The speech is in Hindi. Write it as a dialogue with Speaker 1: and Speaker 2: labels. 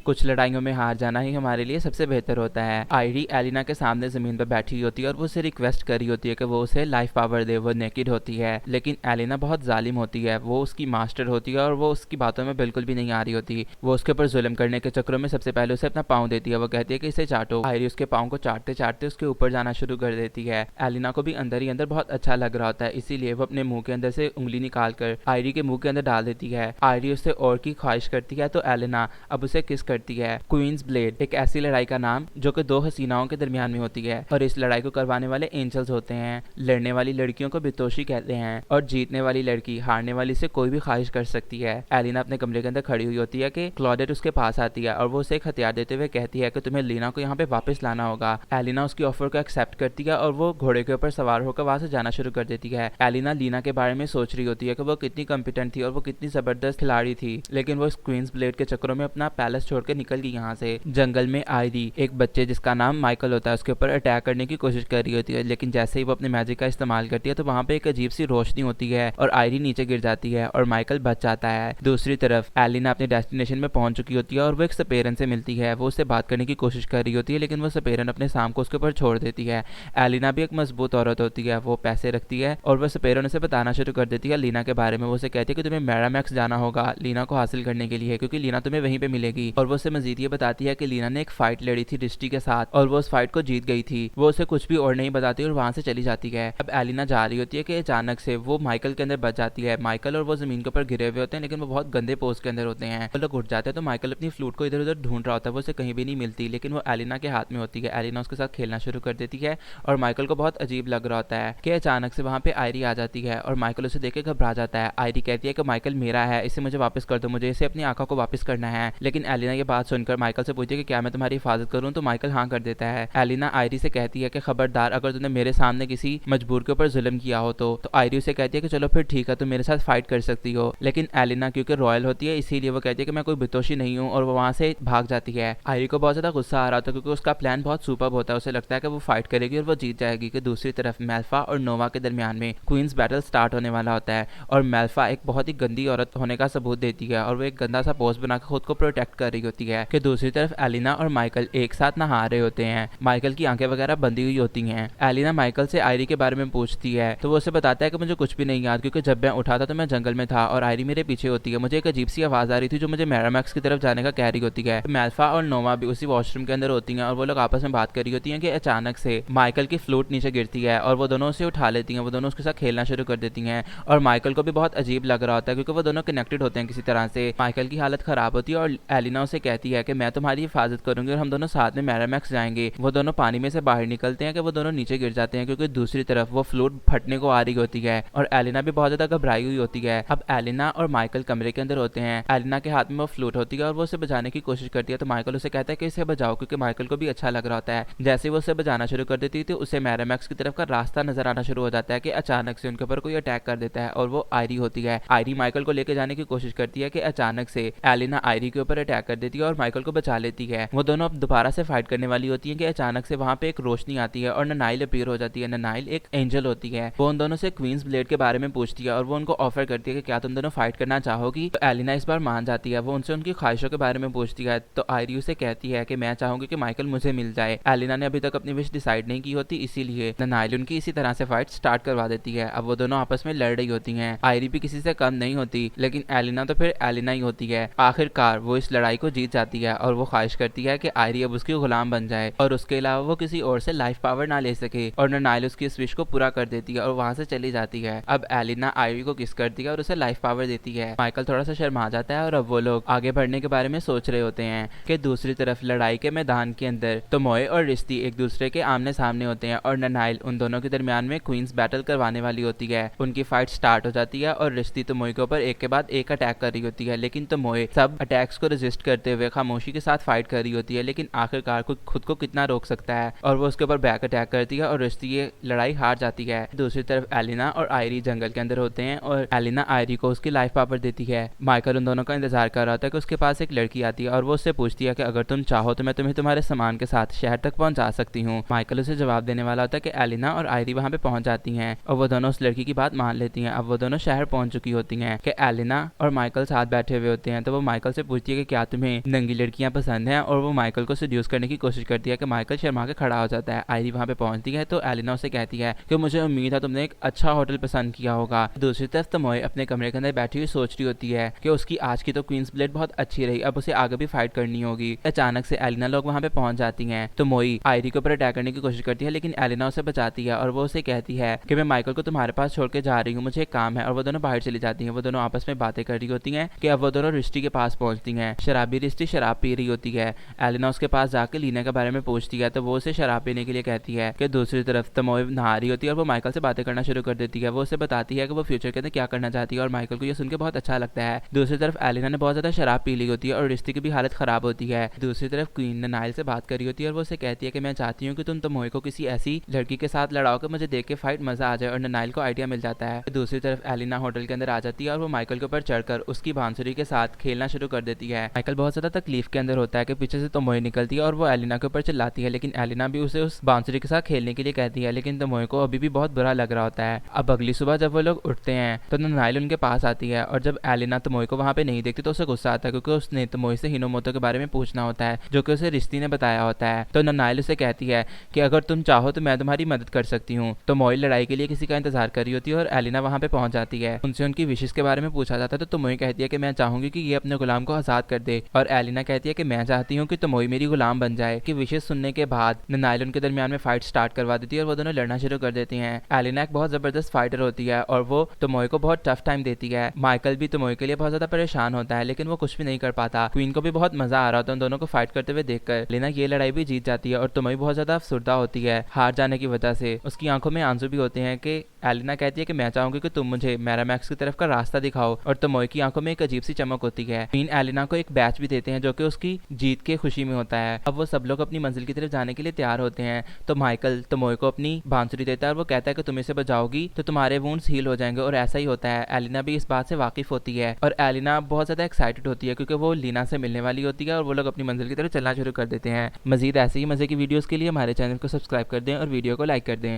Speaker 1: कुछ लड़ाइयों में हार जाना ही हमारे लिए सबसे बेहतर होता है। आयरी एलिना के सामने जमीन पर बैठी हुई होती है और वो उसे रिक्वेस्ट कर रही होती है कि वो उसे लाइफ पावर दे। वो नेकेड होती है, लेकिन एलिना बहुत जालिम होती है। वो उसकी मास्टर होती है और वो उसकी बातों में बिल्कुल भी नहीं आ रही होती। वो उसके ऊपर जुल्म करने के चक्करों में सबसे पहले उसे अपना पाँव देती है। वो कहती है कि इसे चाटो। आयरी उसके पाँव को चाटते चाटते उसके ऊपर जाना शुरू कर देती है। एलिना को भी अंदर ही अंदर बहुत अच्छा लग रहा होता है, इसीलिए वो अपने मुंह के अंदर से उंगली निकाल कर आयरी के मुंह के अंदर डाल देती है। आयरी उससे और की ख्वाहिश करती है तो एलिना अब उसे किस करती है। क्वींस ब्लेड एक ऐसी लड़ाई का नाम जो कि दो हसीनाओं के दरमियान में होती है और इस लड़ाई को करवाने वाले एंजल्स होते हैं। लड़ने वाली लड़कियों को बितोशी कहते हैं और जीतने वाली लड़की हारने वाली से कोई भी ख्वाहिश कर सकती है। एलिना अपने कमरे के अंदर खड़ी हुई होती है कि क्लॉडेट उसके पास आती है और वो उसे एक हथियार देते हुए कहती है कि तुम्हें लीना को यहाँ पे वापस लाना होगा। एलिना उसकी ऑफर को एक्सेप्ट करती है और वो घोड़े के ऊपर सवार होकर वहां से जाना शुरू कर देती है। एलिना लीना के बारे में सोच रही होती है कि वो कितनी कॉम्पिटेंट थी और वो कितनी जबरदस्त खिलाड़ी थी, लेकिन वो इस क्वींस ब्लेड के चक्करों में अपना पैलेस छोड़ के निकल गई यहाँ से। जंगल में आयरी एक बच्चे जिसका नाम माइकल होता है उसके ऊपर अटैक करने की कोशिश कर रही होती है, लेकिन जैसे ही वो अपने मैजिक का इस्तेमाल करती है तो वहाँ पे एक अजीब सी रोशनी होती है और आयरी नीचे गिर जाती है और माइकल बच जाता है। दूसरी तरफ एलिना अपने डेस्टिनेशन में पहुंच चुकी होती है और वो एक सपेरन से मिलती है। वो उससे बात करने की कोशिश कर रही होती है, लेकिन वो सपेरन अपने सांप को उसके ऊपर छोड़ देती है। एलिना भी एक मजबूत औरत होती है, वो पैसे रखती है और वह सपेरन उसे बताना शुरू कर देती है लीना के बारे में। वो उसे कहती है कि तुम्हें मैरामैक्स जाना होगा लीना को हासिल करने के लिए, क्योंकि लीना तुम्हें वहीं पे मिलेगी। और वो उसे मजीद ये बताती है कि लीना ने एक फाइट लड़ी थी रिश्ती के साथ और वो उस फाइट को जीत गई थी। वो उसे कुछ भी और नहीं बताती और वहां से चली जाती है। अब एलिना जा रही होती है कि अचानक से वो माइकल के अंदर बच जाती है। माइकल और वो जमीन के ऊपर गिरे हुए होते हैं, लेकिन वो बहुत गंदे पोज के अंदर होते हैं। वो लोग उठ जाते हैं तो माइकल अपनी फ्लूट को इधर उधर ढूंढ रहा होता है, वो उसे कहीं भी नहीं मिलती, लेकिन वो एलिना के हाथ में होती है। एलिना उसके साथ खेलना शुरू कर देती है और माइकल को बहुत अजीब लग रहा होता है कि अचानक से वहां पे आयरी आ जाती है और माइकल उसे देख के घबरा जाता है। आयरी कहती है कि माइकल मेरा है, इसे मुझे वापस कर दो, मुझे इसे अपनी आंखों को वापस करना है। लेकिन एलिना ये बात सुनकर माइकल से पूछती है कि क्या मैं तुम्हारी हिफाजत करूं, तो माइकल हाँ कर देता है। एलिना आयरी से कहती है कि खबरदार अगर तुमने मेरे सामने किसी मजबूर के ऊपर जुल्म किया हो तो आयरी उसे कहती है कि चलो फिर ठीक है, तुम मेरे साथ फाइट कर सकती हो। लेकिन एलिना क्योंकि रॉयल होती है इसीलिए वो कहती है कि मैं कोई बितोशी नहीं हूँ और वो वहां से भाग जाती है। आयरी को बहुत ज्यादा गुस्सा आ रहा था क्योंकि उसका प्लान बहुत सुपर्ब होता है, उसे लगता है कि वो फाइट करेगी और वो जीत जाएगी। कि दूसरी तरफ मेल्फा और नोवा के दरमियान में क्वींस बैटल स्टार्ट होने वाला होता है और मेल्फा एक बहुत ही गंदी औरत होने का सबूत देती है और वो एक गंदा सा पोस्ट बनाकर खुद को प्रोटेक्ट कर रही होती है। कि दूसरी तरफ एलिना और माइकल एक साथ नहा रहे होते हैं। माइकल की आंखें वगैरह बंदी हुई होती हैं। एलिना माइकल से आयरी के बारे में पूछती है तो वो उसे बताता है कि मुझे कुछ भी नहीं याद, क्योंकि जब मैं उठा था तो मैं जंगल में था और आयरी मेरे पीछे होती है। मुझे एक अजीब सी आवाज आ रही थी जो मुझे मैरामैक्स की तरफ जाने का कह रही होती है। मेल्फा और नोवा भी उसी वॉशरूम के अंदर होती हैं और वो लोग आपस में बात कर रही होती हैं कि अचानक से माइकल की फ्लूट नीचे गिरती है और वो दोनों उसे उठा लेती हैं। वो दोनों उसके साथ खेलना शुरू कर देती हैं और माइकल को भी बहुत अजीब लग रहा होता है क्योंकि वो दोनों कनेक्टेड होते हैं किसी तरह से। माइकल की हालत खराब होती है और एलिना उसे कहती है कि मैं तुम्हारी हिफाजत करूंगी और हम दोनों साथ में मैरामैक्स जाएंगे। वो दोनों पानी में से बाहर निकलते हैं कि वो दोनों नीचे गिर जाते हैं क्योंकि दूसरी तरफ वो फ्लूट फटने को आ रही होती है और एलिना भी बहुत ज्यादा घबराई हुई होती है। अब एलिना और माइकल कमरे के अंदर होते हैं। एलिना के हाथ में वो फ्लूट होती है और वो उसे बजाने की कोशिश करती है तो माइकल उसे कहता है कि इसे बजाओ, क्योंकि माइकल को भी अच्छा लग रहा होता है। जैसे वो उसे बजाना शुरू कर देती थी उसे मैरामैक्स की तरफ का रास्ता नजर आना शुरू हो जाता है कि अचानक से उनके ऊपर कोई अटैक कर देता है और वो आयरी होती है। आयरी माइकल को लेकर जाने की कोशिश करती है कि अचानक से एलिना आयरी के ऊपर अटैक कर देती है और माइकल को बचा लेती है। वो दोनों अब दोबारा से फाइट करने वाली होती है कि अचानक से वहां पे एक रोशनी आती है और ननाइल अपीयर हो जाती है। ननाइल एक एंजल होती है। वो उन दोनों से क्वींस ब्लेड के बारे में पूछती है और वो उनको ऑफर करती है कि क्या तुम दोनों फाइट करना चाहोगी। तो एलिना इस बार मान जाती है। वो उनसे उनकी ख्वाहिशों के बारे में पूछती है तो आयरी उसे कहती है कि मैं चाहूंगी कि माइकल मुझे मिल जाए। एलिना ने अभी तक अपनी विश डिसाइड नहीं की होती, इसीलिए ननाइल उनकी इसी तरह से फाइट स्टार्ट करवा देती है। अब वो दोनों आपस में लड़ रही होती हैं। आयरी भी किसी से कम नहीं होती, लेकिन एलिना तो फिर एलिना ही होती है। आखिरकार वो इस लड़ाई को जीत जाती है और वो ख्वाहिश करती है कि आयरी अब उसकी गुलाम बन जाए और उसके अलावा वो किसी और से लाइफ पावर ना ले सके। और ननाइल उसकी इस विश को पूरा कर देती है और वहां से चली जाती है। अब एलिना आयरी को किस करती है और उसे लाइफ पावर देती है। माइकल थोड़ा सा शर्मा जाता है और अब वो लोग आगे बढ़ने के बारे में सोच रहे होते हैं कि दूसरी तरफ लड़ाई के मैदान के अंदर तोमोए और रिश्ती एक दूसरे के आमने सामने होते हैं और ननाइल उन दोनों के दरमियान में क्वींस बैटल करवाने वाली होती है। उनकी फाइट स्टार्ट हो जाती है और रिश्ती तोमोए के ऊपर एक के बाद एक अटैक कर रही होती है, लेकिन तोमोए सब अटैक्स को रेजिस्ट करते हुए खामोशी के साथ फाइट कर रही होती है। लेकिन आखिरकार खुद को कितना रोक सकता है और वो उसके ऊपर बैक अटैक करती है और रिश्ती ये लड़ाई हार जाती है। दूसरी तरफ एलिना और आयरी जंगल के अंदर होते हैं और एलिना आयरी को उसकी लाइफ पावर देती है। माइकल उन दोनों का इंतजार कर रहा था कि उसके पास एक लड़की आती है और वो उससे पूछती है कि अगर तुम चाहो तो मैं तुम्हें तुम्हारे सामान के साथ शहर तक पहुंचा सकती हूँ। माइकल उसे जवाब देने वाला होता है कि एलिना और आयरी वहां पे पहुंच जाती हैं और वो दोनों उस लड़की की बात मान लेती हैं। अब वो दोनों शहर पहुंच चुकी होती हैं कि एलिना और माइकल साथ बैठे हुए होते हैं तो वो माइकल से पूछती है कि क्या तुम्हें उन्हें नंगी लड़कियां पसंद हैं और वो माइकल को सेड्यूस करने की कोशिश करती है कि माइकल शर्मा के खड़ा हो जाता है। आयरी वहां पे पहुंचती है तो एलिना उसे कहती है कि मुझे उम्मीद है तुमने एक अच्छा होटल पसंद किया होगा। दूसरी तरफ तमोय अपने कमरे के अंदर बैठी हुई सोच रही होती है कि उसकी आज की तो क्वींस ब्लेड बहुत अच्छी रही, अब उसे आगे भी फाइट करनी होगी। अचानक से एलिना लोग वहां पे पहुंच जाती हैं तो मोई आयरी के ऊपर अटैक करने की कोशिश करती है, लेकिन एलिना उसे बचाती है और वो उसे कहती है कि मैं माइकल को तुम्हारे पास छोड़ के जा रही हूँ, मुझे एक काम है। और वो दोनों बाहर चली जाती हैं। वो दोनों आपस में बातें कर रही होती हैं कि अब वो दोनों रिश्ती के पास पहुंचती हैं। शराबी रिश्ती शराब पी रही होती है। एलिना उसके पास जाकर लीना के बारे में पूछती है तो वो उसे शराब पीने के लिए कहती है कि दूसरी तरफ तमोय नहा रही होती है और वो माइकल से बातें करना शुरू कर देती है। वो उसे बताती है कि वो फ्यूचर के अंदर क्या करना चाहती है और माइकल को ये सुन के बहुत अच्छा लगता है। दूसरी तरफ एलिना ने बहुत ज्यादा शराब पी ली होती है और रिश्ते की भी हालत खराब होती है। दूसरी तरफ क्वीन नाइल से बात कर रही होती है और वो उसे कहती है कि मैं चाहती हूँ कि तुम तमोय को किसी ऐसी लड़की के साथ लड़ाओ कि मुझे देख के फाइट मजा आ जाए, और नाइल को आइडिया मिल जाता है। दूसरी तरफ एलिना होटल के अंदर आ जाती है और वो माइकल के ऊपर चढ़कर उसकी बांसुरी के साथ खेलना शुरू कर देती है। माइकल बहुत ज्यादा तकलीफ के अंदर होता है कि पीछे से तमोय निकलती है और वो एलिना के ऊपर चिल्लाती है, लेकिन एलिना भी उसे उस बांसुरी के साथ खेलने के लिए कहती है, लेकिन तमोय को अभी भी बहुत बुरा लग रहा होता है। अब अगली सुबह जब वो लोग उठते हैं तो नाइल उनके पास आती है और जब एलिना तमोय को वहां पे नहीं देखती तो उसे गुस्सा आता है, क्योंकि उसने तमोय से हिनोमोतो के बारे में पूछना होता है जो कि उसे रिश्ती ने बताया होता है। तो नाइल उसे कहती है कि अगर तुम चाहो तो मैं तुम्हारी मदद कर सकती हूँ। तो मोई लड़ाई के लिए किसी का इंतजार कर रही होती है और एलिना वहां पे पहुंच जाती है। उनसे उनकी विशेष के बारे में पूछा जाता है तो तमोई कहती है कि मैं चाहूंगी कि ये अपने गुलाम को आजाद कर दे, और एलिना कहती है कि मैं चाहती हूँ कि तमोई मेरी गुलाम बन जाए। कि विशेष सुनने के बाद नाइल उनके दरमियान में फाइट स्टार्ट करवा देती है और वो दोनों लड़ना शुरू कर देती हैं। एलिना एक बहुत जबरदस्त फाइटर होती है और वो तमोई को बहुत टफ टाइम देती है। माइकल भी तमोई के लिए बहुत ज्यादा परेशान होता है, लेकिन वो कुछ भी नहीं कर पाता। क्वीन को भी बहुत मजा आ रहा होता है उन दोनों को फाइट करते हुए देखकर। एलिना ये लड़ाई भी जीत जाती है और तमोई बहुत ज्यादा अफसुर्दा होती है हार जाने की वजह से। उसकी आंखों में आंसू भी होते हैं कि एलिना कहती है कि मैं चाहूंगी कि तुम मुझे मैरामैक्स की तरफ का रास्ता दिखाओ, और तमोय की आंखों में एक अजीब सी चमक होती है। क्वीन एलिना को एक बैच भी देते हैं जो कि उसकी जीत के खुशी में होता है। अब वो सब लोग अपनी मंजिल की तरफ जाने के लिए तैयार होते हैं तो माइकल तमोय को अपनी बांसुरी देता है और वो कहता है कि तुम इसे बजाओगी तो तुम्हारे वुंड्स हील हो जाएंगे, और ऐसा ही होता है। एलिना भी इस बात से वाकिफ होती है और एलिना बहुत ज्यादा एक्साइटेड होती है क्योंकि वो लीना से मिलने वाली होती है और वो लोग अपनी मंजिल की तरफ चलना शुरू कर देते हैं। मजीद ऐसे ही मजे की वीडियोस के लिए हमारे चैनल को सब्सक्राइब कर दें और वीडियो को लाइक कर दें।